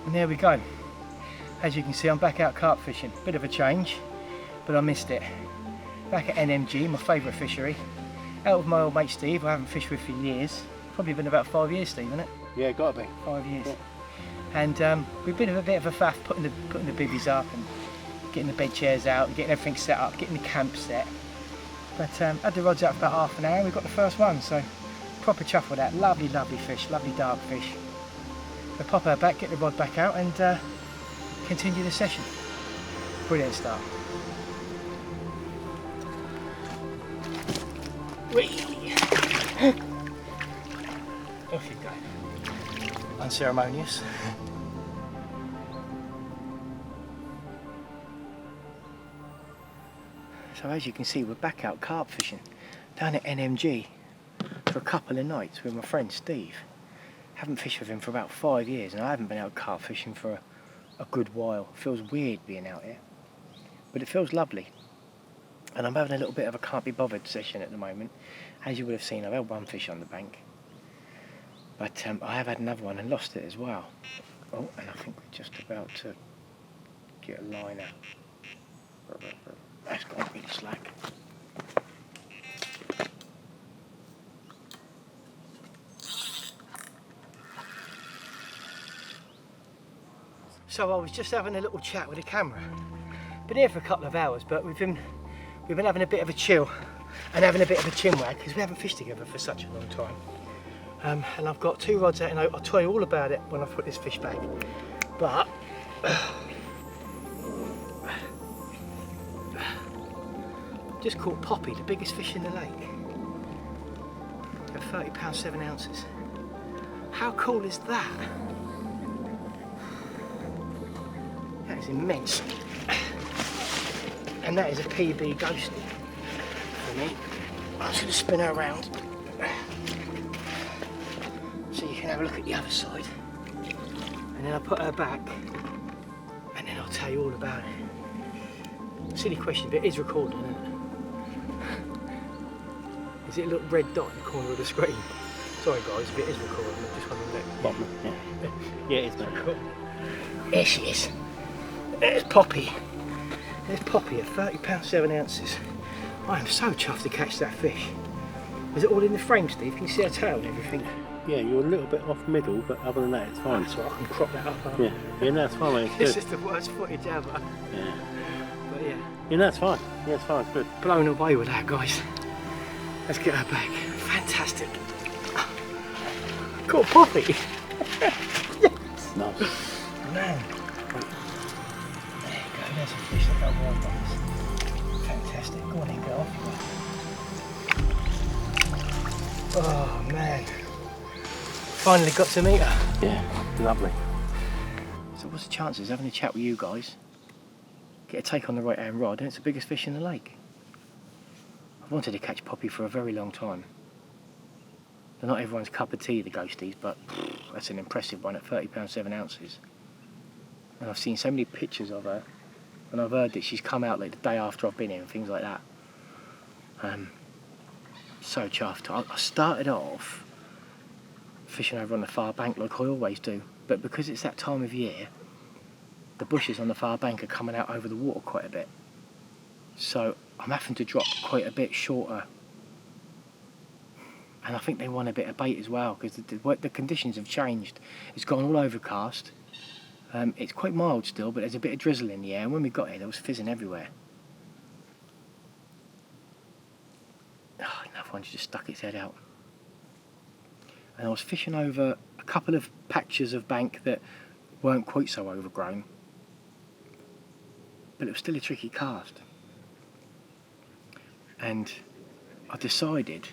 And there we go. As you can see, I'm back out carp fishing. Bit of a change, but I missed it. Back at NMG, my favourite fishery. Out with my old mate Steve, who I haven't fished with for years. Probably been about 5 years, Steve, hasn't it? Yeah, gotta be. 5 years. Yeah. And we've been a bit of a faff putting the bivvies up and getting the bed chairs out and getting everything set up, getting the camp set. But had the rods out for about half an hour and we got the first one, so proper chuff with that. Lovely, lovely fish, lovely dark fish. So pop her back, get the rod back out and continue the session. Brilliant start. Off you go. Unceremonious. So as you can see, we're back out carp fishing down at NMG for a couple of nights with my friend Steve. Haven't fished with him for about 5 years and I haven't been out carp fishing for a good while. It feels weird being out here, but it feels lovely. And I'm having a little bit of a can't be bothered session at the moment. As you would have seen, I've had one fish on the bank, but I have had another one and lost it as well. Oh, and I think we're just about to get a line out. That's gone really slack. So I was just having a little chat with the camera. Been here for a couple of hours, but we've been having a bit of a chill and having a bit of a chin wag because we haven't fished together for such a long time. And I've got 2 rods out and I'll tell you all about it when I put this fish back. But just caught Poppy, the biggest fish in the lake. At 30 pounds 7 ounces. How cool is that? That is immense. And that is a PB ghostie for me. I'm just going to spin her around so you can have a look at the other side. And then I'll put her back and then I'll tell you all about it. Silly question, but it is recording, isn't it? Is it a little red dot in the corner of the screen? Sorry guys, if it is recording, I just want to let Bottom, yeah. Yeah, it is, mate. Cool. There she is. There's Poppy. There's Poppy at 30 pounds 7 ounces. I am so chuffed to catch that fish. Is it all in the frame, Steve? Can you see her tail and everything? Yeah, you're a little bit off middle, but other than that, it's fine. That's right, I can crop that up. Yeah, yeah, no, it's fine, mate. It's This good. is the worst footage ever. Yeah. But yeah. Yeah, no, it's fine. Yeah, it's fine, it's good. Blown away with that, guys. Let's get her back. Fantastic. Caught Poppy. Yes. Nice. Man. There you go, there's a fish that got wild ones. Fantastic. Go on in, get off. Oh man. Finally got to meet her. Yeah, lovely. So what's the chances of having a chat with you guys? Get a take on the right hand rod and it's the biggest fish in the lake. I've wanted to catch Poppy for a very long time. They're not everyone's cup of tea, the ghosties, but that's an impressive one at 30 pounds 7 ounces. And I've seen so many pictures of her, and I've heard that she's come out like the day after I've been here and things like that. So chuffed. I started off fishing over on the far bank like I always do, but because it's that time of year, the bushes on the far bank are coming out over the water quite a bit. So I'm having to drop quite a bit shorter. And I think they want a bit of bait as well because the conditions have changed. It's gone all overcast. It's quite mild still, but there's a bit of drizzle in the air. And when we got here, there was fizzing everywhere. Oh, another one just stuck its head out. And I was fishing over a couple of patches of bank that weren't quite so overgrown. But it was still a tricky cast. And I decided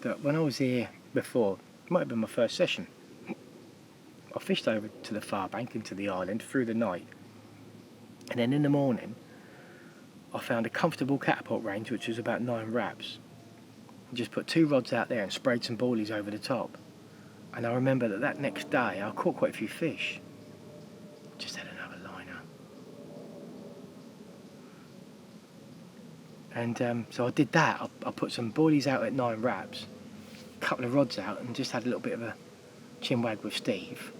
that when I was here before, it might have been my first session, I fished over to the far bank into the island through the night, and then in the morning I found a comfortable catapult range which was about 9 wraps, and just put 2 rods out there and sprayed some boilies over the top. And I remember that next day I caught quite a few fish. Just had another liner. And so I did that. I put some boilies out at 9 wraps, a couple of rods out, and just had a little bit of a chinwag with Steve.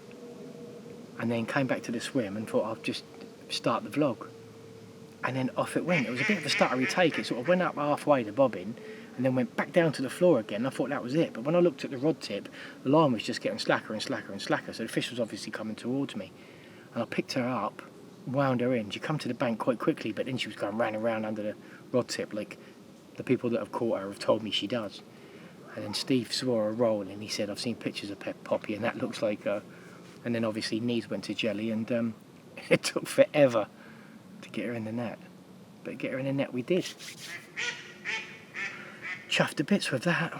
And then came back to the swim and thought I'll just start the vlog. And then off it went. It was a bit of a stuttery take. It sort of went up halfway the bobbin and then went back down to the floor again. I thought that was it. But when I looked at the rod tip, the line was just getting slacker and slacker and slacker. So the fish was obviously coming towards me. And I picked her up, wound her in. She come to the bank quite quickly, but then she was going round and round under the rod tip like the people that have caught her have told me she does. And then Steve saw her roll and he said, I've seen pictures of Poppy and that looks like her. And then obviously knees went to jelly and it took forever to get her in the net. But get her in the net we did. Chuffed to bits with that.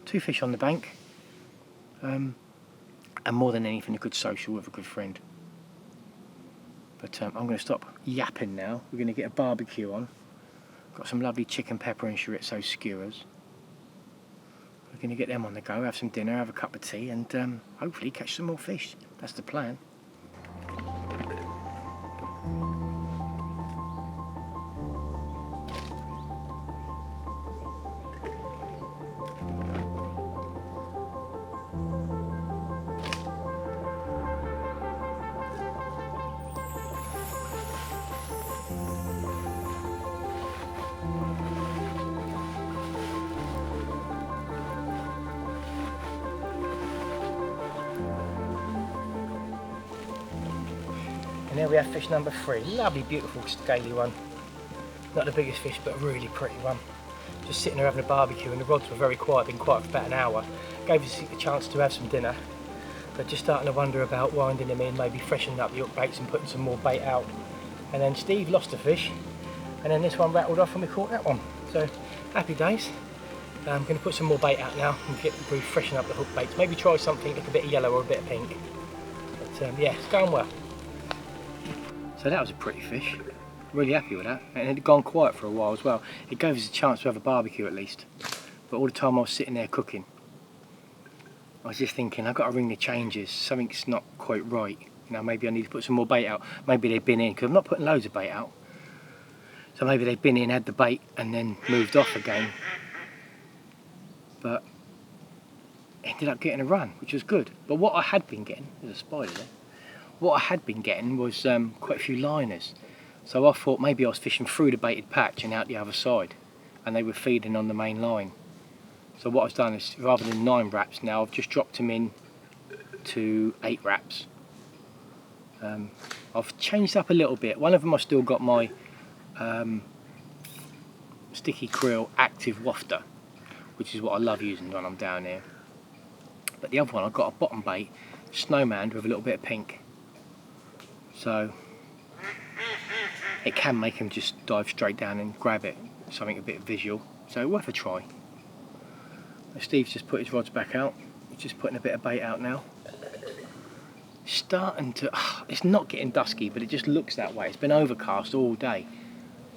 2 fish on the bank. And more than anything a good social with a good friend. But I'm going to stop yapping now. We're going to get a barbecue on. Got some lovely chicken, pepper and chorizo skewers. We're going to get them on the go, have some dinner, have a cup of tea and hopefully catch some more fish. That's the plan. And there we have fish number 3. Lovely, beautiful, scaly one. Not the biggest fish, but a really pretty one. Just sitting there having a barbecue, and the rods were very quiet, been quiet for about an hour. Gave us a chance to have some dinner, but just starting to wonder about winding them in, maybe freshening up the hook baits and putting some more bait out. And then Steve lost a fish, and then this one rattled off and we caught that one. So, happy days. I'm going to put some more bait out now and freshen up the hook baits. Maybe try something like a bit of yellow or a bit of pink. But yeah, it's going well. So that was a pretty fish. Really happy with that. And it had gone quiet for a while as well. It gave us a chance to have a barbecue at least. But all the time I was sitting there cooking, I was just thinking, I've got to ring the changes. Something's not quite right. You know, maybe I need to put some more bait out. Maybe they've been in, because I'm not putting loads of bait out. So maybe they've been in, had the bait, and then moved off again. But ended up getting a run, which was good. But what I had been getting, there's a spider there. What I had been getting was quite a few liners. So I thought maybe I was fishing through the baited patch and out the other side, and they were feeding on the main line. So what I've done is, rather than 9 wraps now, I've just dropped them in to 8 wraps. I've changed up a little bit. One of them I've still got my sticky krill active wafter, which is what I love using when I'm down here. But the other one, I've got a bottom bait, snowman with a little bit of pink. So it can make him just dive straight down and grab it, something a bit visual. So worth a try. Steve's just put his rods back out. He's just putting a bit of bait out now. Starting to, it's not getting dusky, but it just looks that way. It's been overcast all day,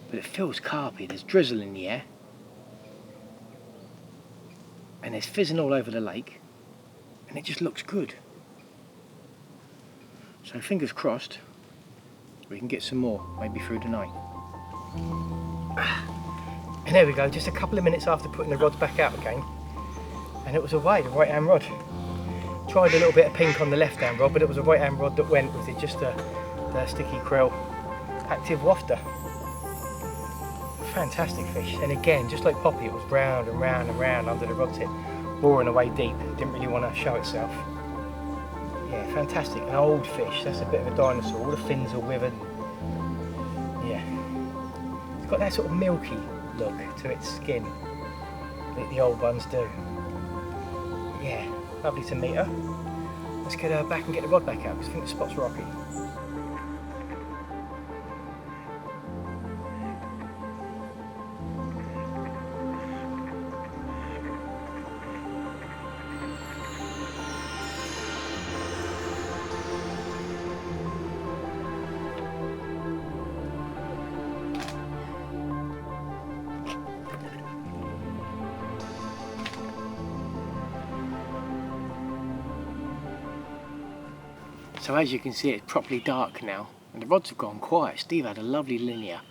but it feels carpy. There's drizzle in the air, and there's fizzing all over the lake, and it just looks good. So fingers crossed, we can get some more, maybe through the night. And there we go, just a couple of minutes after putting the rods back out again, and it was away, the right hand rod. Tried a little bit of pink on the left hand rod, but it was a right hand rod that went with it, just the sticky krill active wafter. Fantastic fish, and again, just like Poppy, it was round and round and round under the rod tip, boring away deep, didn't really want to show itself. Yeah, fantastic, an old fish, that's a bit of a dinosaur, all the fins are withered. Yeah, it's got that sort of milky look to its skin that the old ones do. Yeah, lovely to meet her. Let's get her back and get the rod back out because I think the spot's rocky. So as you can see, it's properly dark now, and the rods have gone quiet. Steve had a lovely linear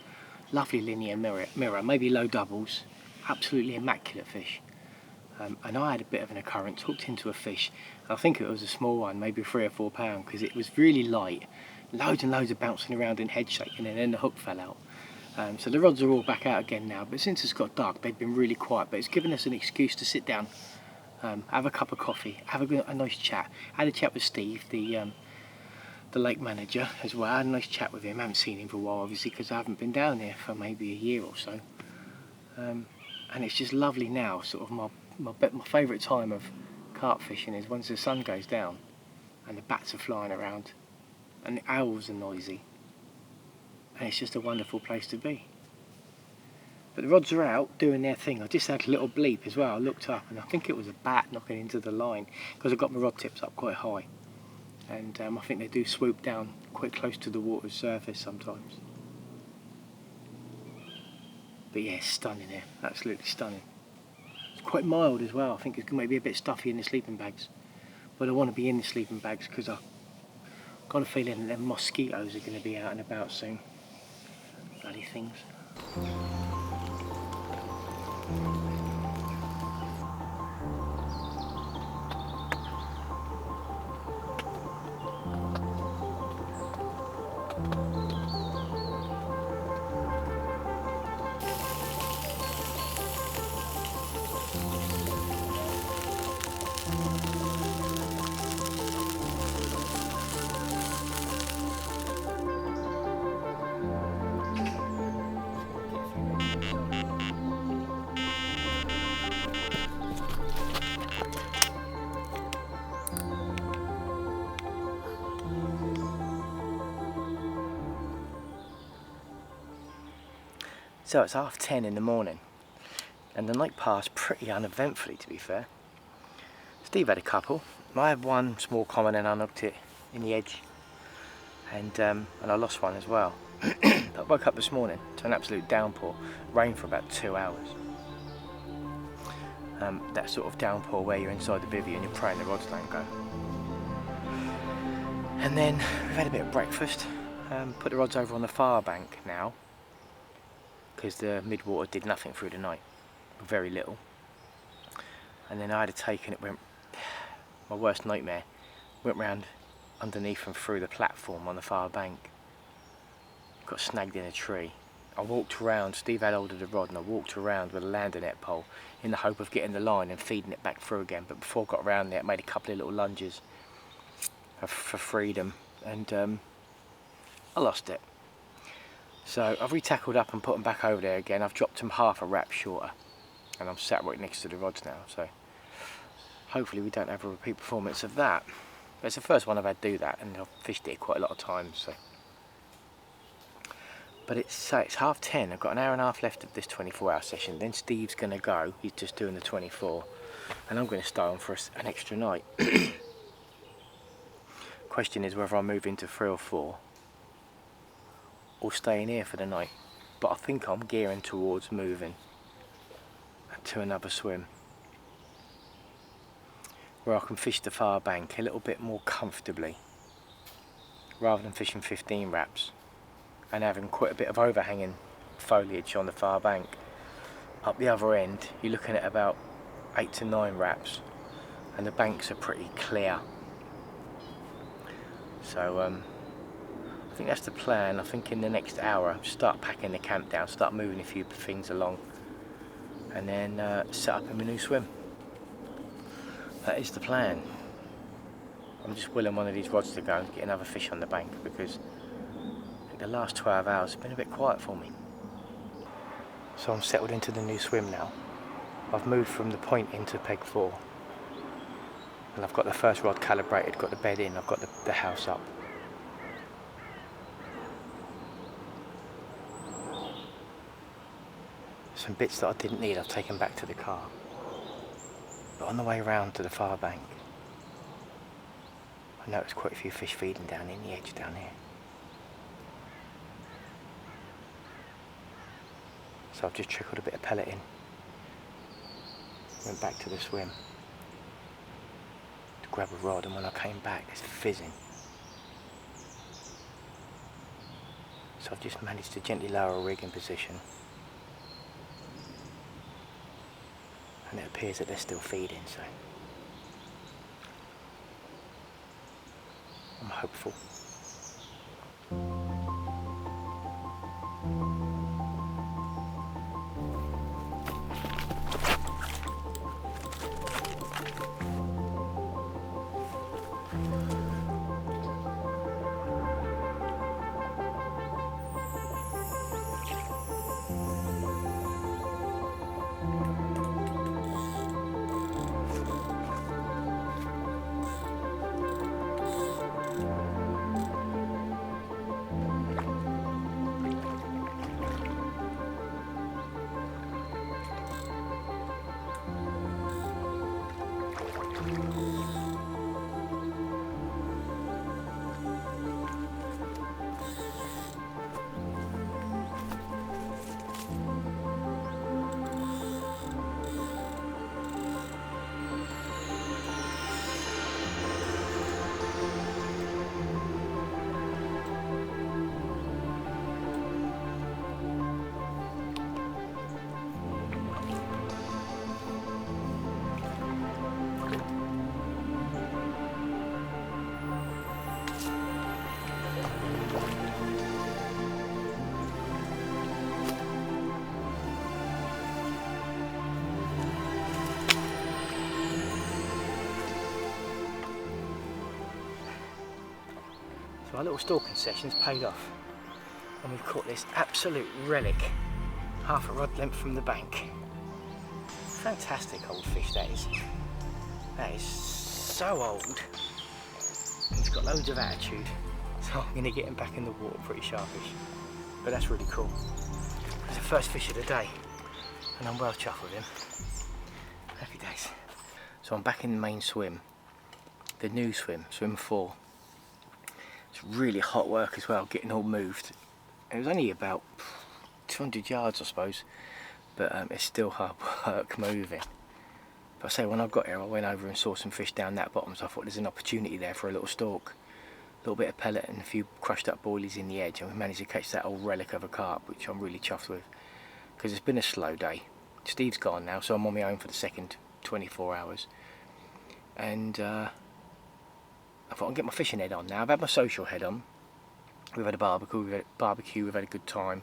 mirror, maybe low doubles, absolutely immaculate fish. And I had a bit of an occurrence, hooked into a fish. I think it was a small one, maybe 3 or 4 pound, because it was really light, loads and loads of bouncing around and head shaking, and then the hook fell out. So the rods are all back out again now, but since it's got dark, they've been really quiet. But it's given us an excuse to sit down, have a cup of coffee, have a nice chat. I had a chat with Steve, the lake manager, as well. I had a nice chat with him. I haven't seen him for a while, obviously, because I haven't been down there for maybe a year or so. And it's just lovely now. Sort of my favourite time of carp fishing is once the sun goes down and the bats are flying around and the owls are noisy, and it's just a wonderful place to be. But the rods are out doing their thing. I just had a little bleep as well. I looked up and I think it was a bat knocking into the line, because I've got my rod tips up quite high, and I think they do swoop down quite close to the water's surface sometimes. But yeah, it's stunning here, absolutely stunning. It's quite mild as well. I think it's maybe a bit stuffy in the sleeping bags, but I want to be in the sleeping bags because I've got a feeling that them mosquitoes are going to be out and about soon. Bloody things. So it's 10:30 in the morning, and the night passed pretty uneventfully, to be fair. Steve had a couple. I had one small common and I knocked it in the edge, and I lost one as well. I woke up this morning to an absolute downpour, rain for about 2 hours. That sort of downpour where you're inside the bivvy and you're praying the rods don't go. And then we've had a bit of breakfast, put the rods over on the far bank now, because the midwater did nothing through the night, very little. And then I had a take, and it went, my worst nightmare, went round underneath and through the platform on the far bank. Got snagged in a tree. I walked around, Steve had hold of the rod, and I walked around with a landing net pole in the hope of getting the line and feeding it back through again. But before I got around there, I made a couple of little lunges for freedom, and I lost it. So I've retackled up and put them back over there again. I've dropped them half a wrap shorter, and I'm sat right next to the rods now, so hopefully we don't have a repeat performance of that. But it's the first one I've had to do that, and I've fished it quite a lot of times. So. But it's 10:30, I've got an hour and a half left of this 24-hour session, then Steve's going to go, he's just doing the 24, and I'm going to stay on for an extra night. Question is whether I move into 3 or 4, or stay in here for the night. But I think I'm gearing towards moving to another swim, where I can fish the far bank a little bit more comfortably, rather than fishing 15 wraps and having quite a bit of overhanging foliage on the far bank. Up the other end you're looking at about 8 to 9 wraps, and the banks are pretty clear. So I think that's the plan. I think in the next hour start packing the camp down, start moving a few things along, and then set up in my new swim. That is the plan. I'm just willing one of these rods to go and get another fish on the bank, because I think the last 12 hours have been a bit quiet for me. So I'm settled into the new swim now. I've moved from the point into peg 4, and I've got the first rod calibrated, got the bed in, I've got the house up. Some bits that I didn't need I've taken back to the car. But on the way round to the far bank, I noticed quite a few fish feeding down in the edge down here. So I've just trickled a bit of pellet in. Went back to the swim to grab a rod, and when I came back, it's fizzing. So I've just managed to gently lower a rig in position, and it appears that they're still feeding, so I'm hopeful. So our little stalking session's paid off, and we've caught this absolute relic, half a rod length from the bank. Fantastic old fish that is. That is so old. He's got loads of attitude, so I'm going to get him back in the water pretty sharpish. But that's really cool. It's the first fish of the day, and I'm well chuffed with him. Happy days. So I'm back in the main swim, the new swim, swim 4. It's really hot work as well, getting all moved. It was only about 200 yards, I suppose, but it's still hard work moving. But I say, when I got here, I went over and saw some fish down that bottom, so I thought there's an opportunity there for a little stalk. A little bit of pellet and a few crushed up boilies in the edge, and we managed to catch that old relic of a carp, which I'm really chuffed with, because it's been a slow day. Steve's gone now, so I'm on my own for the second 24 hours. And I thought I'd get my fishing head on now. I've had my social head on. We've had a barbecue, we've had a good time,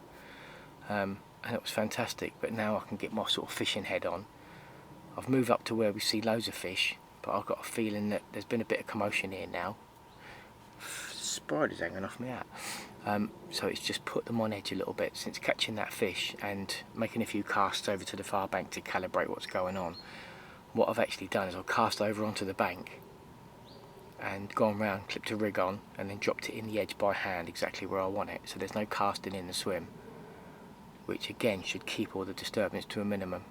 and it was fantastic. But now I can get my sort of fishing head on. I've moved up to where we see loads of fish, but I've got a feeling that there's been a bit of commotion here now. Spiders hanging off my hat. So it's just put them on edge a little bit since catching that fish and making a few casts over to the far bank to calibrate what's going on. What I've actually done is I've cast over onto the bank and gone round, clipped a rig on, and then dropped it in the edge by hand exactly where I want it, so there's no casting in the swim, which again should keep all the disturbance to a minimum.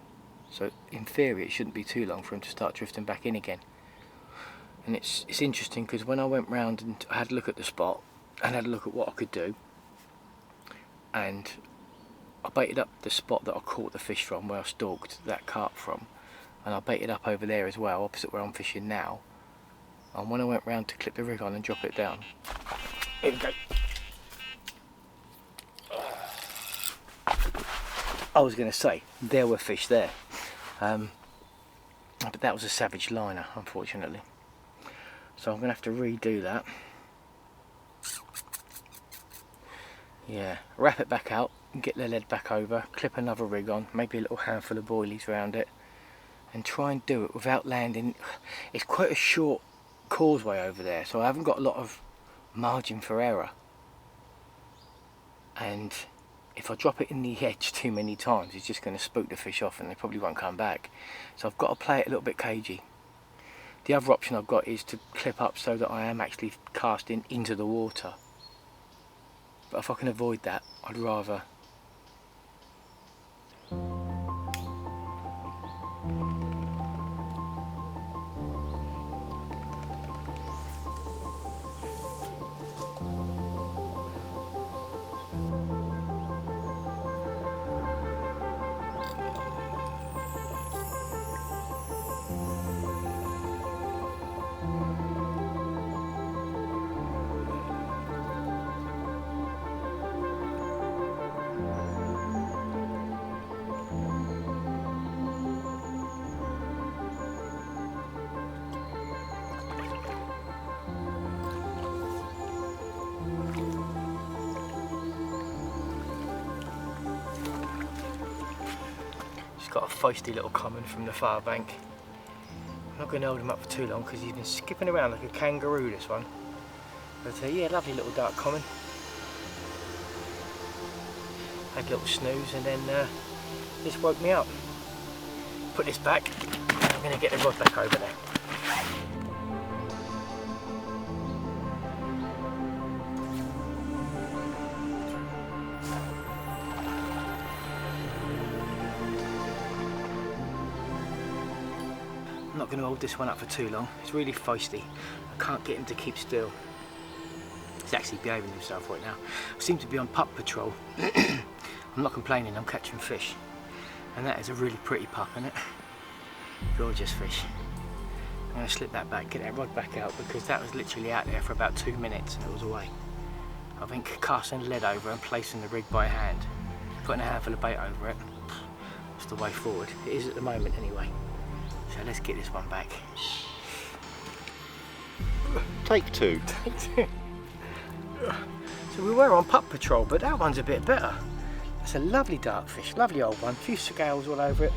So in theory it shouldn't be too long for him to start drifting back in again. And it's interesting because when I went round and I had a look at the spot and had a look at what I could do, and I baited up the spot that I caught the fish from, where I stalked that carp from, and I baited up over there as well, opposite where I'm fishing now. And when I went round to clip the rig on and drop it down, here we go. I was going to say, there were fish there. But that was a savage liner, unfortunately. So I'm going to have to redo that. Yeah, wrap it back out, get the lead back over, clip another rig on, maybe a little handful of boilies around it, and try and do it without landing. It's quite a short causeway over there, so I haven't got a lot of margin for error, and if I drop it in the edge too many times it's just going to spook the fish off and they probably won't come back. So I've got to play it a little bit cagey. The other option I've got is to clip up so that I am actually casting into the water, but if I can avoid that I'd rather. got a feisty little common from the far bank. I'm not going to hold him up for too long because he's been skipping around like a kangaroo, this one. But yeah, lovely little dark common. Had a little snooze and then this woke me up. Put this back. I'm going to get the rod back over there. I'm not going to hold this one up for too long. It's really feisty. I can't get him to keep still. He's actually behaving himself right now. I seem to be on pup patrol. I'm not complaining, I'm catching fish. And that is a really pretty pup, isn't it? Gorgeous fish. I'm going to slip that back, get that rod back out, because that was literally out there for about 2 minutes and it was away. I think casting the lead over and placing the rig by hand, putting a handful of bait over it, that's the way forward. It is at the moment anyway. So let's get this one back. Take two. Take two. So we were on pup patrol, but that one's a bit better. It's a lovely dark fish, lovely old one. A few scales all over it,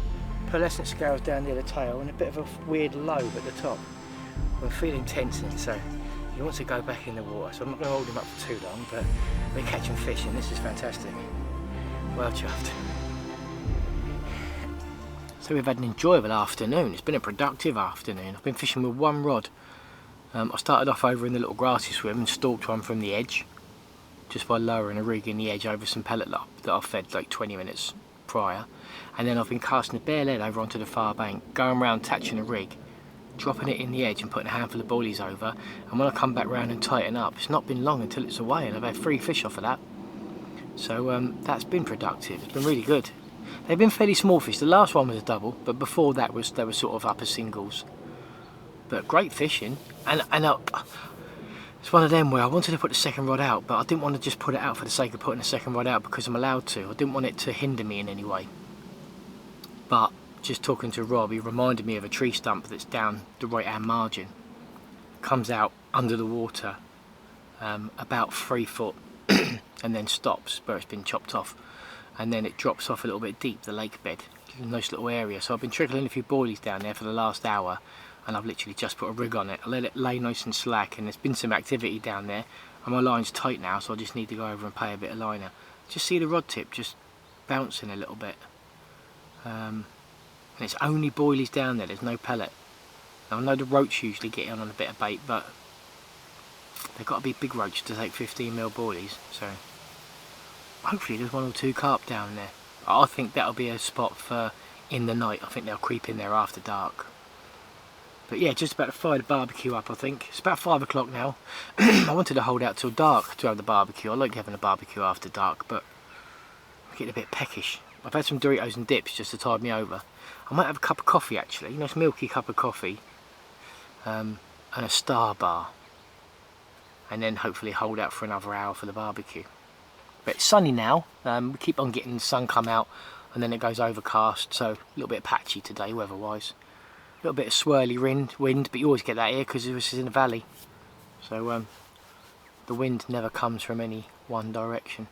pearlescent scales down near the tail, and a bit of a weird lobe at the top. I'm feeling tensing, so he wants to go back in the water. So I'm not going to hold him up for too long, but we're catching fish, and this is fantastic. Well chuffed. So we've had an enjoyable afternoon. It's been a productive afternoon. I've been fishing with one rod. I started off over in the little grassy swim and stalked one from the edge, just by lowering a rig in the edge over some pellet that I fed like 20 minutes prior. And then I've been casting a bare lead over onto the far bank, going around attaching a rig, dropping it in the edge and putting a handful of boilies over. And when I come back round and tighten up, it's not been long until it's away, and I've had 3 fish off of that. So that's been productive. It's been really good. They've been fairly small fish. The last one was a double, but before that they were sort of upper singles. But great fishing, and it's one of them where I wanted to put the second rod out, but I didn't want to just put it out for the sake of putting the second rod out because I'm allowed to. I didn't want it to hinder me in any way. But just talking to Rob, he reminded me of a tree stump that's down the right hand margin. Comes out under the water about 3 foot and then stops where it's been chopped off. And then it drops off a little bit deep, the lake bed. A nice little area. So I've been trickling a few boilies down there for the last hour, and I've literally just put a rig on it. I let it lay nice and slack, and there's been some activity down there, and my line's tight now, so I just need to go over and pay a bit of liner. Just see the rod tip just bouncing a little bit. And it's only boilies down there, there's no pellet. Now I know the roach usually get in on a bit of bait, but they've got to be big roach to take 15mm boilies, so hopefully there's 1 or 2 carp down there. I think that'll be a spot for in the night. I think they'll creep in there after dark. But yeah, just about to fire the barbecue up, I think. It's about 5 o'clock now. I wanted to hold out till dark to have the barbecue. I like having a barbecue after dark, but I'm getting a bit peckish. I've had some Doritos and dips just to tide me over. I might have a cup of coffee actually, you know, this milky cup of coffee, and a Star bar. And then hopefully hold out for another hour for the barbecue. But it's sunny now, we keep on getting the sun come out and then it goes overcast, so a little bit patchy today weather-wise. A little bit of swirly wind, but you always get that here because this is in the valley. So the wind never comes from any one direction.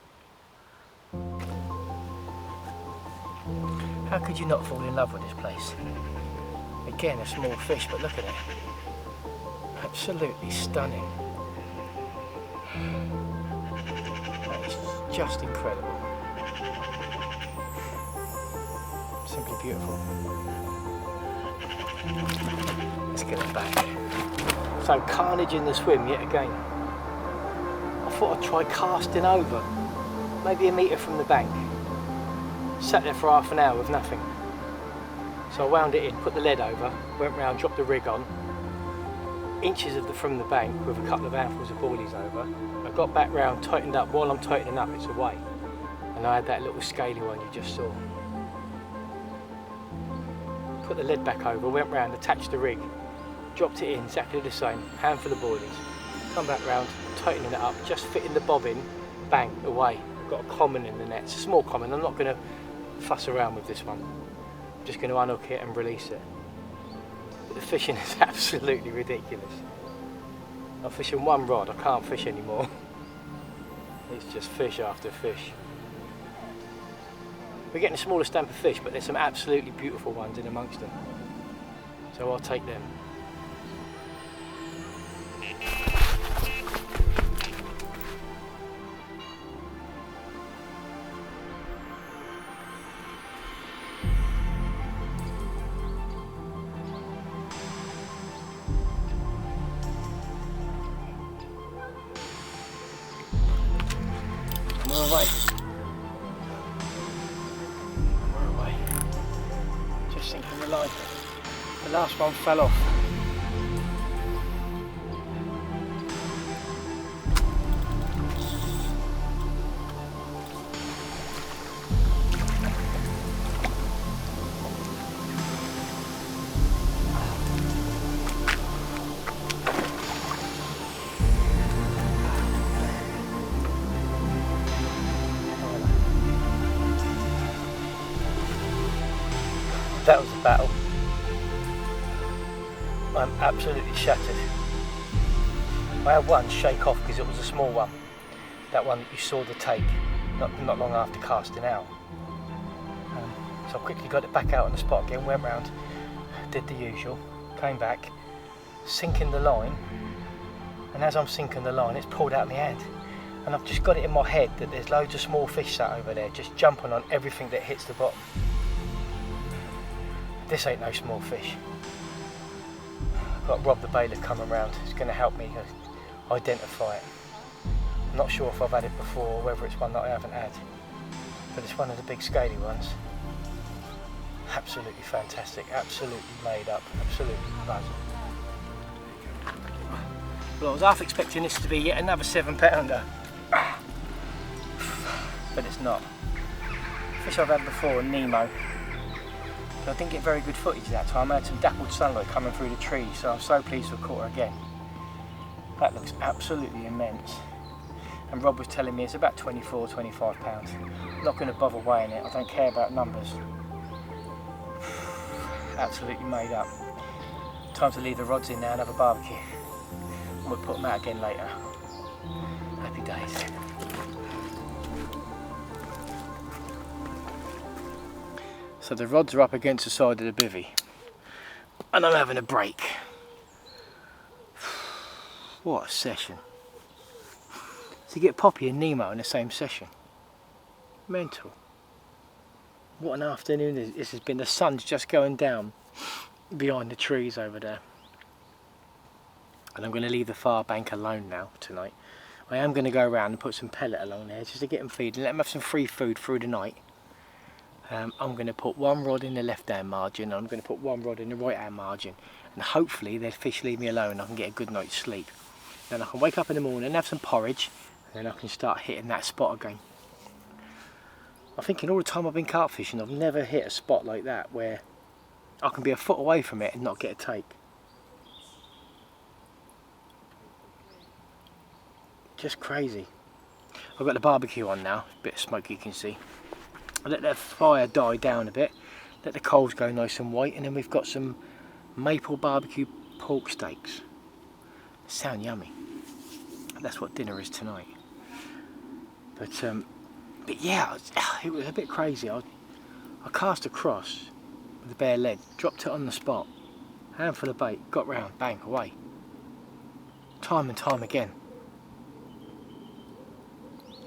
How could you not fall in love with this place? Again, a small fish, but look at it. Absolutely stunning. That is just incredible. Simply beautiful. Let's get it back. So carnage in the swim yet again. I thought I'd try casting over, maybe a metre from the bank. Sat there for half an hour with nothing. So I wound it in, put the lead over, went round, dropped the rig on, inches from the bank with a couple of handfuls of boilies over. I got back round, tightened up. While I'm tightening up, it's away. And I had that little scaly one you just saw. Put the lead back over, went round, attached the rig, dropped it in, exactly the same, handful of boilies. Come back round, tightening it up, just fitting the bob in, bang, away. I've got a common in the net. It's a small common, I'm not going to fuss around with this one. I'm just going to unhook it and release it. But the fishing is absolutely ridiculous. I'm fishing one rod, I can't fish anymore. It's just fish after fish. We're getting a smaller stamp of fish, but there's some absolutely beautiful ones in amongst them. So I'll take them. We're away. We're away. Just sinking the line. The last one fell off. That was a battle. I'm absolutely shattered. I had one shake off because it was a small one. That one that you saw the take not long after casting out. So I quickly got it back out on the spot again, went round, did the usual, came back, sinking the line, and as I'm sinking the line it's pulled out of my hand. And I've just got it in my head that there's loads of small fish sat over there just jumping on everything that hits the bottom. This ain't no small fish. I've got Rob the bailiff coming around. He's going to help me identify it. I'm not sure if I've had it before or whether it's one that I haven't had. But it's one of the big scaly ones. Absolutely fantastic, absolutely made up, absolutely buzzing. Well, I was half expecting this to be yet another 7-pounder. But it's not. Fish I've had before, Nemo. I didn't get very good footage that time. I had some dappled sunlight coming through the trees, so I'm so pleased to have caught her again. That looks absolutely immense. And Rob was telling me it's about 24, 25 pounds. I'm not going to bother weighing it, I don't care about numbers. Absolutely made up. Time to leave the rods in now and have a barbecue. We'll put them out again later. Happy days. So the rods are up against the side of the bivvy and I'm having a break. What a session. To get Poppy and Nemo in the same session. Mental. What an afternoon this has been. The sun's just going down behind the trees over there. And I'm going to leave the far bank alone now tonight. I am going to go around and put some pellet along there just to get them feeding, let them have some free food through the night. I'm going to put one rod in the left hand margin and I'm going to put one rod in the right hand margin, and hopefully the fish leave me alone and I can get a good night's sleep. Then I can wake up in the morning and have some porridge, and then I can start hitting that spot again. I'm thinking all the time I've been carp fishing, I've never hit a spot like that where I can be a foot away from it and not get a take. Just crazy. I've got the barbecue on now, a bit of smoke you can see. I let the fire die down a bit, let the coals go nice and white, and then we've got some maple barbecue pork steaks. Sound yummy. That's what dinner is tonight. But yeah, it was a bit crazy. I cast across with a bare lead, dropped it on the spot, handful of bait, got round, bang, away. Time and time again.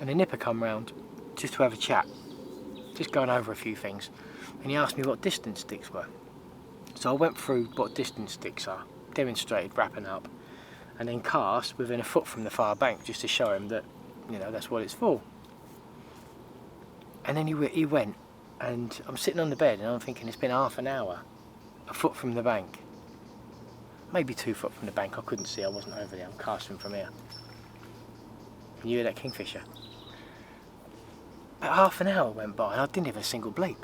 And a nipper come round just to have a chat. Just going over a few things, and he asked me what distance sticks were. So I went through what distance sticks are, demonstrated wrapping up, and then cast within a foot from the far bank just to show him that, you know, that's what it's for. And then he went, and I'm sitting on the bed and I'm thinking it's been half an hour, a foot from the bank, maybe 2 foot from the bank. I couldn't see, I wasn't over there, I'm casting from here. Can you hear that kingfisher? About half an hour went by and I didn't have a single bleep.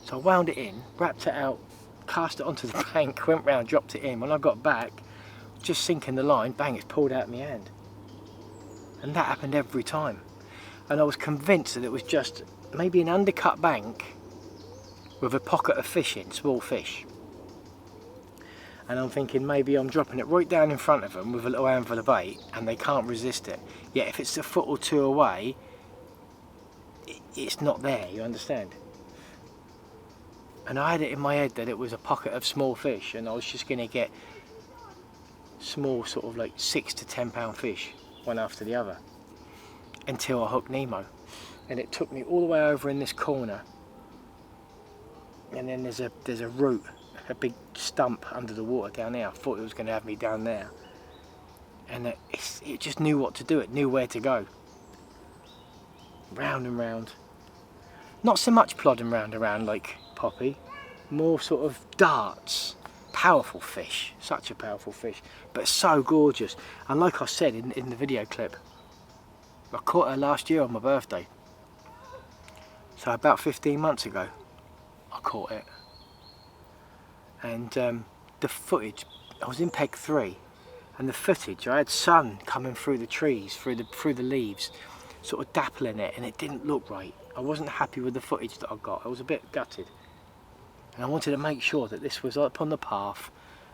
So I wound it in, wrapped it out, cast it onto the bank, went round, dropped it in. When I got back, just sinking the line, bang, it's pulled out of my hand. And that happened every time. And I was convinced that it was just maybe an undercut bank with a pocket of fish in, small fish. And I'm thinking maybe I'm dropping it right down in front of them with a little handful of bait and they can't resist it. Yet if it's a foot or two away, it's not there, you understand? And I had it in my head that it was a pocket of small fish, and I was just going to get small sort of like 6 to 10 pound fish, one after the other, until I hooked Nemo. And it took me all the way over in this corner, and then there's a root, a big stump under the water down there. I thought it was going to have me down there, and it just knew what to do, it knew where to go. Round and round. Not so much plodding round and round like Poppy, more sort of darts. Powerful fish, such a powerful fish, but so gorgeous. And like I said in the video clip, I caught her last year on my birthday. So about 15 months ago, I caught it. And the footage, I was in peg 3, and the footage, I had sun coming through the trees, through the leaves, sort of dappling it, and it didn't look right. I wasn't happy with the footage that I got. I was a bit gutted. And I wanted to make sure that this was up on the path,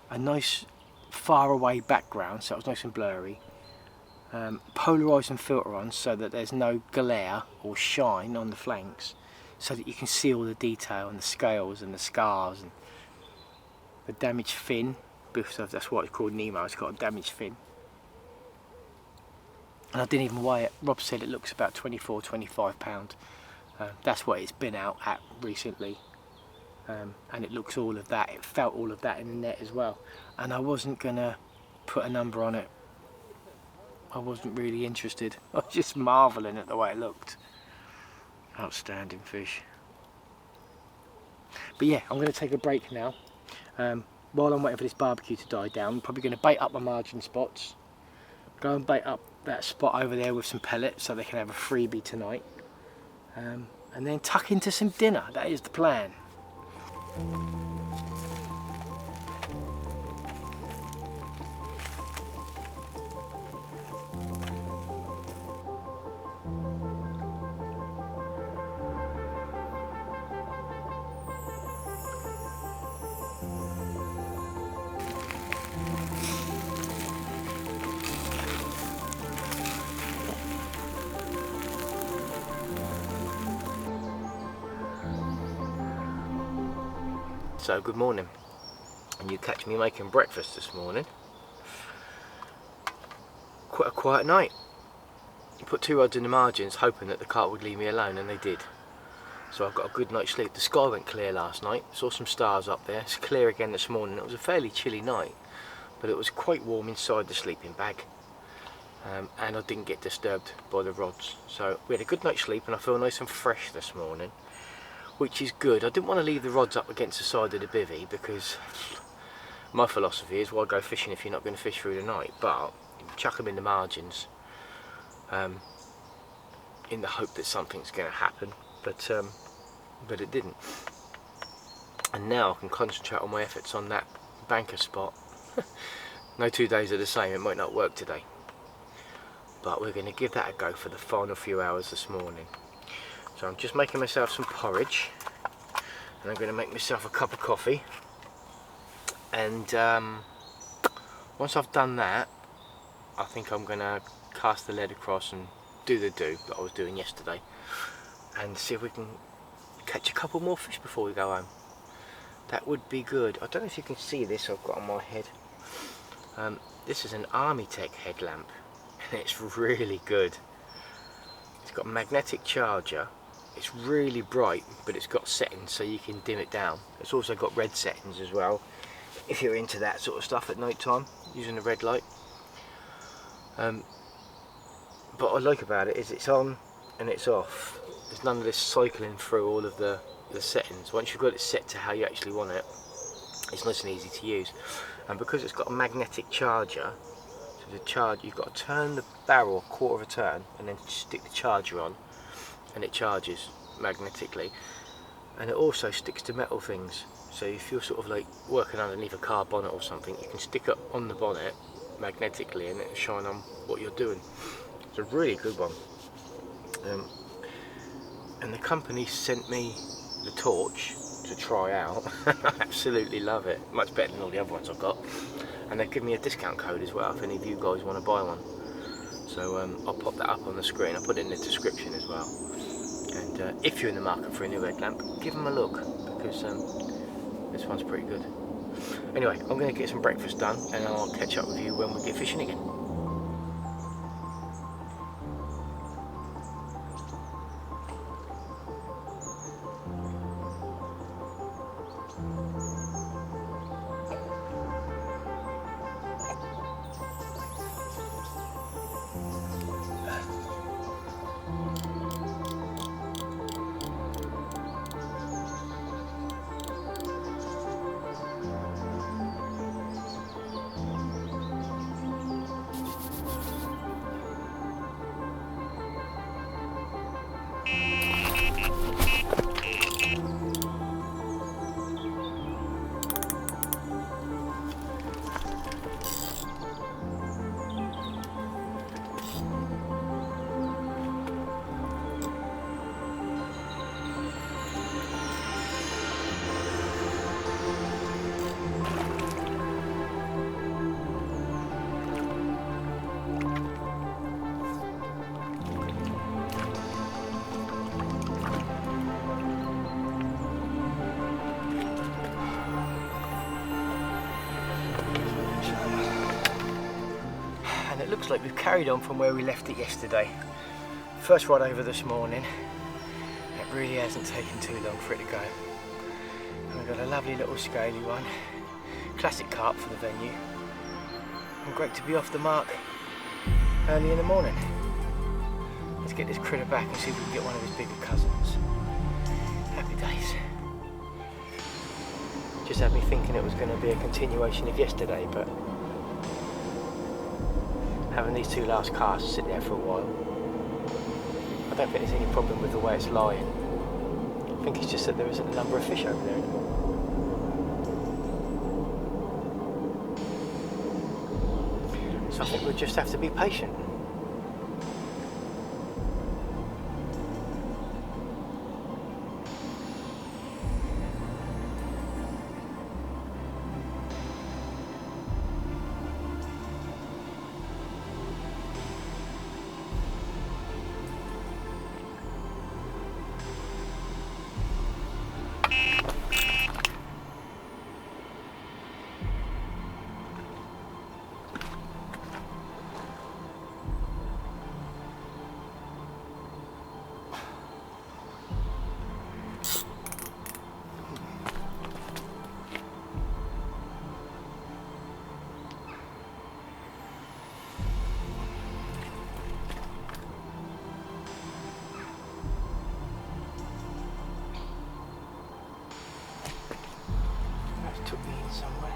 a nice far away background, so it was nice and blurry. Polarising filter on so that there's no glare or shine on the flanks, so that you can see all the detail and the scales and the scars and the damaged fin, because that's what it's called, Nemo. It's got a damaged fin. And I didn't even weigh it. Rob said it looks about 24, 25 pound. That's what it's been out at recently. And it looks all of that, it felt all of that in the net as well. And I wasn't gonna put a number on it. I wasn't really interested. I was just marvelling at the way it looked. Outstanding fish. But yeah, I'm gonna take a break now. While I'm waiting for this barbecue to die down, I'm probably gonna bait up my margin spots. Go and bait up that spot over there with some pellets so they can have a freebie tonight. And then tuck into some dinner, that is the plan. So good morning, and you catch me making breakfast this morning. Quite a quiet night. I put 2 rods in the margins hoping that the carp would leave me alone, and they did. So I've got a good night's sleep. The sky went clear last night, saw some stars up there. It's clear again this morning. It was a fairly chilly night, but it was quite warm inside the sleeping bag, and I didn't get disturbed by the rods. So we had a good night's sleep, and I feel nice and fresh this morning, which is good. I didn't want to leave the rods up against the side of the bivvy, because my philosophy is, why go fishing if you're not going to fish through the night? But chuck them in the margins in the hope that something's going to happen, but it didn't. And now I can concentrate on my efforts on that banker spot. No 2 days are the same. It might not work today, but we're going to give that a go for the final few hours this morning. So I'm just making myself some porridge, and I'm going to make myself a cup of coffee, and once I've done that, I think I'm going to cast the lead across and do the do that I was doing yesterday, and see if we can catch a couple more fish before we go home. That would be good. I don't know if you can see this I've got on my head. This is an Army Tech headlamp, and it's really good. It's got a magnetic charger. It's really bright, but it's got settings so you can dim it down. It's also got red settings as well, if you're into that sort of stuff at night time, using a red light. But what I like about it is it's on and it's off. There's none of this cycling through all of the settings. Once you've got it set to how you actually want it, it's nice and easy to use. And because it's got a magnetic charger, so the charge, you've got to turn the barrel a quarter of a turn and then stick the charger on, and it charges magnetically. And it also sticks to metal things, so if you're sort of like working underneath a car bonnet or something, you can stick it on the bonnet magnetically and it'll shine on what you're doing. It's a really good one. And the company sent me the torch to try out. I absolutely love it, much better than all the other ones I've got, and they've given me a discount code as well if any of you guys want to buy one. So I'll pop that up on the screen. I'll put it in the description as well. And if you're in the market for a new headlamp, give them a look, because this one's pretty good. Anyway, I'm going to get some breakfast done and I'll catch up with you when we get fishing again. And it looks like we've carried on from where we left it yesterday. First rod over this morning. It really hasn't taken too long for it to go. And we've got a lovely little scaly one. Classic carp for the venue. And great to be off the mark early in the morning. Let's get this critter back and see if we can get one of his bigger cousins. Happy days. Just had me thinking it was going to be a continuation of yesterday, but having these two last casts sit there for a while, I don't think there's any problem with the way it's lying. I think it's just that there isn't a number of fish over there anymore. So I think we'll just have to be patient. Took me in somewhere.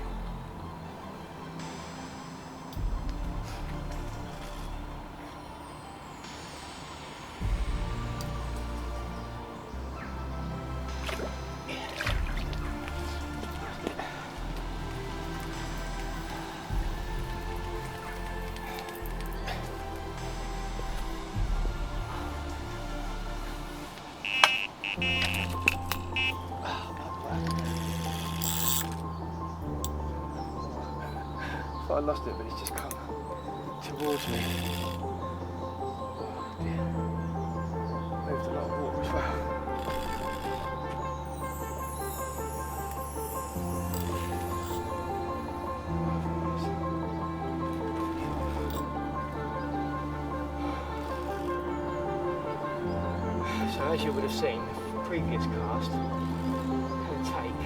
I lost it, but it's just come towards me. Oh dear. Moved a lot of water as well. So as you would have seen, the previous cast had a take.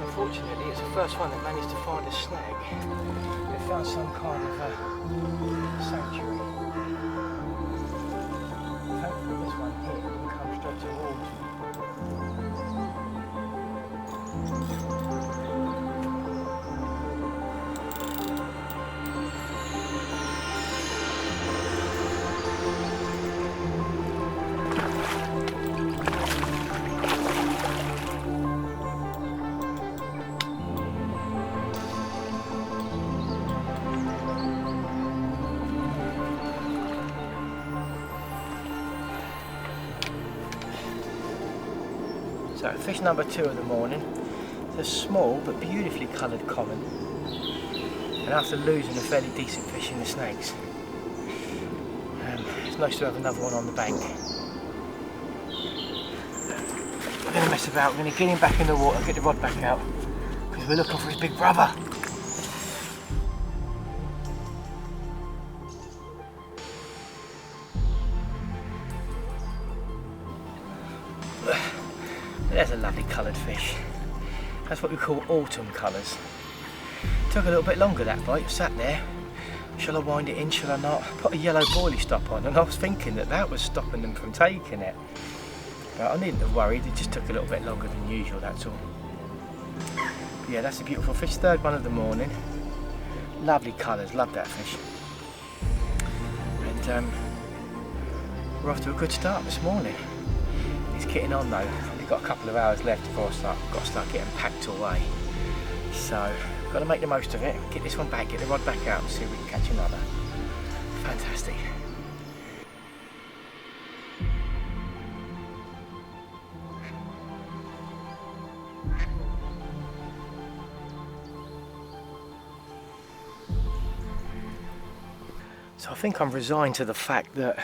Unfortunately, it's the first one that managed to find a snag. They found some kind of sanctuary. Hopefully this one here will come straight towards me. So fish number 2 of the morning. It's a small but beautifully coloured common. And after losing a fairly decent fish in the snags, it's nice to have another one on the bank. we're going to mess about. We're going to get him back in the water, get the rod back out, because we're looking for his big brother. There's a lovely coloured fish. That's what we call autumn colours. Took a little bit longer that bite, sat there. Shall I wind it in, shall I not? Put a yellow boilie stop on, and I was thinking that that was stopping them from taking it. But I needn't have worried, it just took a little bit longer than usual, that's all. But yeah, that's a beautiful fish, third one of the morning. Lovely colours, love that fish. And we're off to a good start this morning. It's getting on though, we've got a couple of hours left before I've got to start getting packed away. So, got to make the most of it, get this one back, get the rod back out and see if we can catch another. Fantastic. So I think I'm resigned to the fact that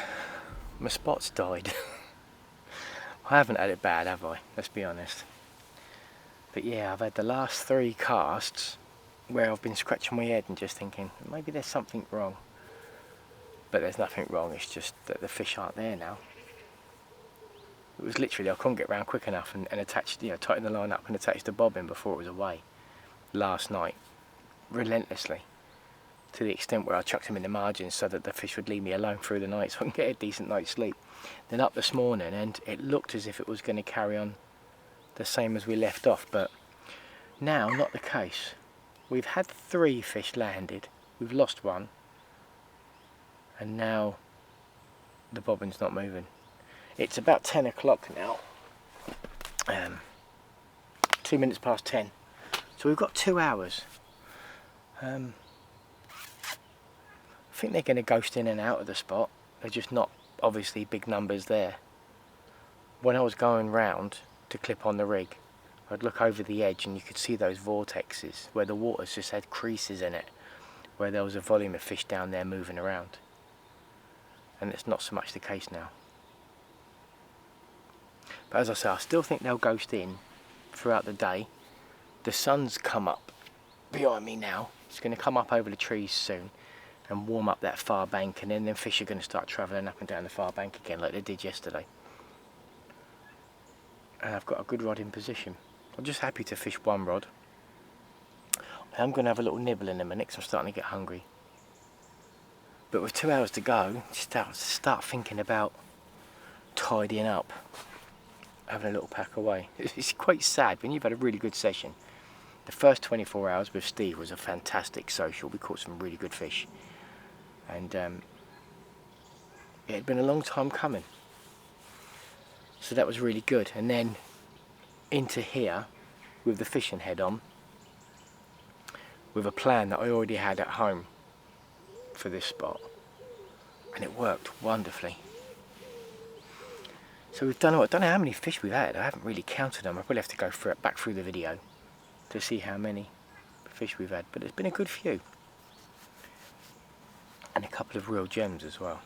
my spot's died. I haven't had it bad, have I? Let's be honest. But yeah, I've had the last 3 casts where I've been scratching my head and just thinking, maybe there's something wrong. But there's nothing wrong, it's just that the fish aren't there now. It was literally, I couldn't get round quick enough and attach, tighten the line up and attach the bobbin before it was away. Last night, relentlessly. To the extent where I chucked him in the margins so that the fish would leave me alone through the night so I can get a decent night's sleep. Then up this morning and it looked as if it was going to carry on the same as we left off, but now not the case. We've had 3 fish landed, we've lost 1, and now the bobbin's not moving. It's about 10 o'clock now, 2 minutes past 10, so we've got 2 hours. I think they're going to ghost in and out of the spot, they're just not obviously big numbers there. When I was going round to clip on the rig, I'd look over the edge and you could see those vortexes where the water's just had creases in it, where there was a volume of fish down there moving around. And it's not so much the case now. But as I say, I still think they'll ghost in throughout the day. The sun's come up behind me now. It's going to come up over the trees soon and warm up that far bank, and then them fish are going to start travelling up and down the far bank again like they did yesterday. And I've got a good rod in position. I'm just happy to fish 1 rod. I'm going to have a little nibble in a minute because I'm starting to get hungry. But with 2 hours to go, start thinking about tidying up, having a little pack away. It's quite sad when you've had a really good session. The first 24 hours with Steve was a fantastic social. We caught some really good fish. And it had been a long time coming. So that was really good. And then into here with the fishing head on, with a plan that I already had at home for this spot, and it worked wonderfully. So we've done, I don't know how many fish we've had. I haven't really counted them. I probably have to go back through the video to see how many fish we've had, but it's been a good few, and a couple of real gems as well.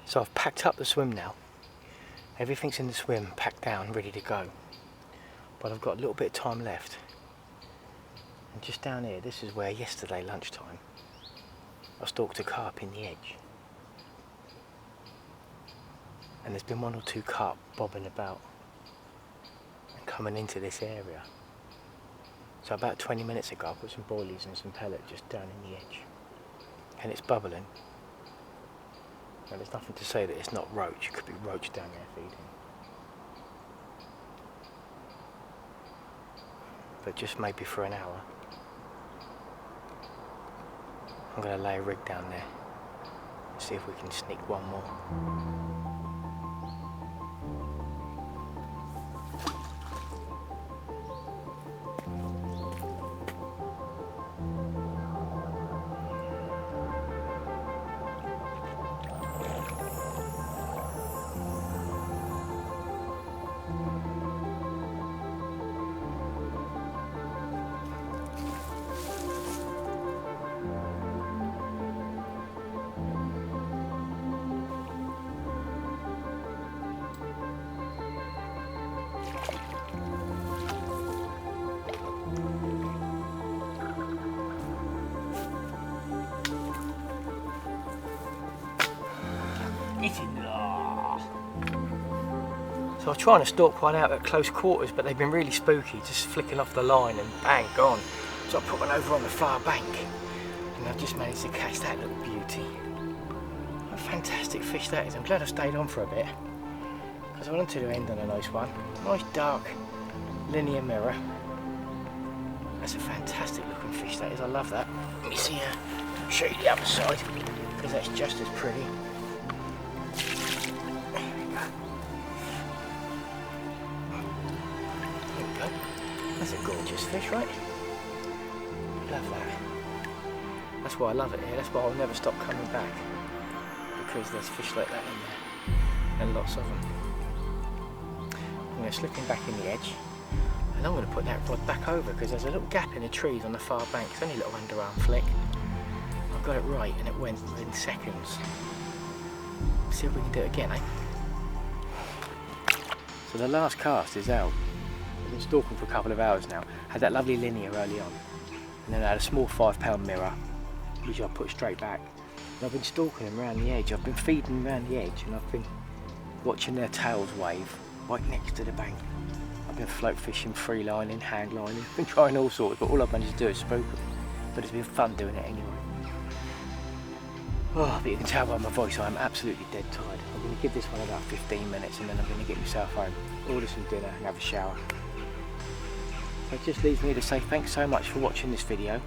So I've packed up the swim now. Everything's in the swim, packed down, ready to go. But I've got a little bit of time left. And just down here, this is where yesterday lunchtime I stalked a carp in the edge. And there's been 1 or 2 carp bobbing about and coming into this area. So about 20 minutes ago I put some boilies and some pellet just down in the edge. And it's bubbling. And there's nothing to say that it's not roach. It could be roach down there feeding. But just maybe for an hour. I'm going to lay a rig down there and see if we can sneak 1 more. Hit it. Oh. So I was trying to stalk one out at close quarters, but they've been really spooky, just flicking off the line and bang, gone. So I put one over on the far bank, and I've just managed to catch that little beauty. What a fantastic fish that is. I'm glad I stayed on for a bit, because I wanted to end on a nice one. Nice dark linear mirror. That's a fantastic looking fish that is. I love that. Let me see show you the other side, because that's just as pretty. That's a gorgeous fish, right? Love that. That's why I love it here. That's why I'll never stop coming back, because there's fish like that in there, and lots of them. I'm going to slip him back in the edge, and I'm going to put that rod back over, because there's a little gap in the trees on the far bank. It's only a little underarm flick. I got it right, and it went within seconds. See if we can do it again, eh? So the last cast is out. I've been stalking for a couple of hours now. Had that lovely linear early on, and then I had a small 5-pound mirror, which I put straight back. And I've been stalking them around the edge. I've been feeding them around the edge, and I've been watching their tails wave right next to the bank. I've been float fishing, free lining, hand lining, been trying all sorts, but all I've managed to do is spook them. But it's been fun doing it anyway. Oh, but you can tell by my voice I'm absolutely dead tired. I'm going to give this one about 15 minutes, and then I'm going to get myself home, order some dinner and have a shower. So it just leaves me to say thanks so much for watching this video.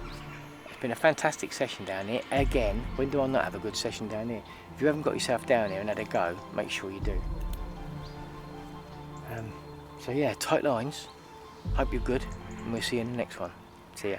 It's been a fantastic session down here. Again, when do I not have a good session down here? If you haven't got yourself down here and had a go, make sure you do. So yeah, tight lines. Hope you're good, and we'll see you in the next one. See ya.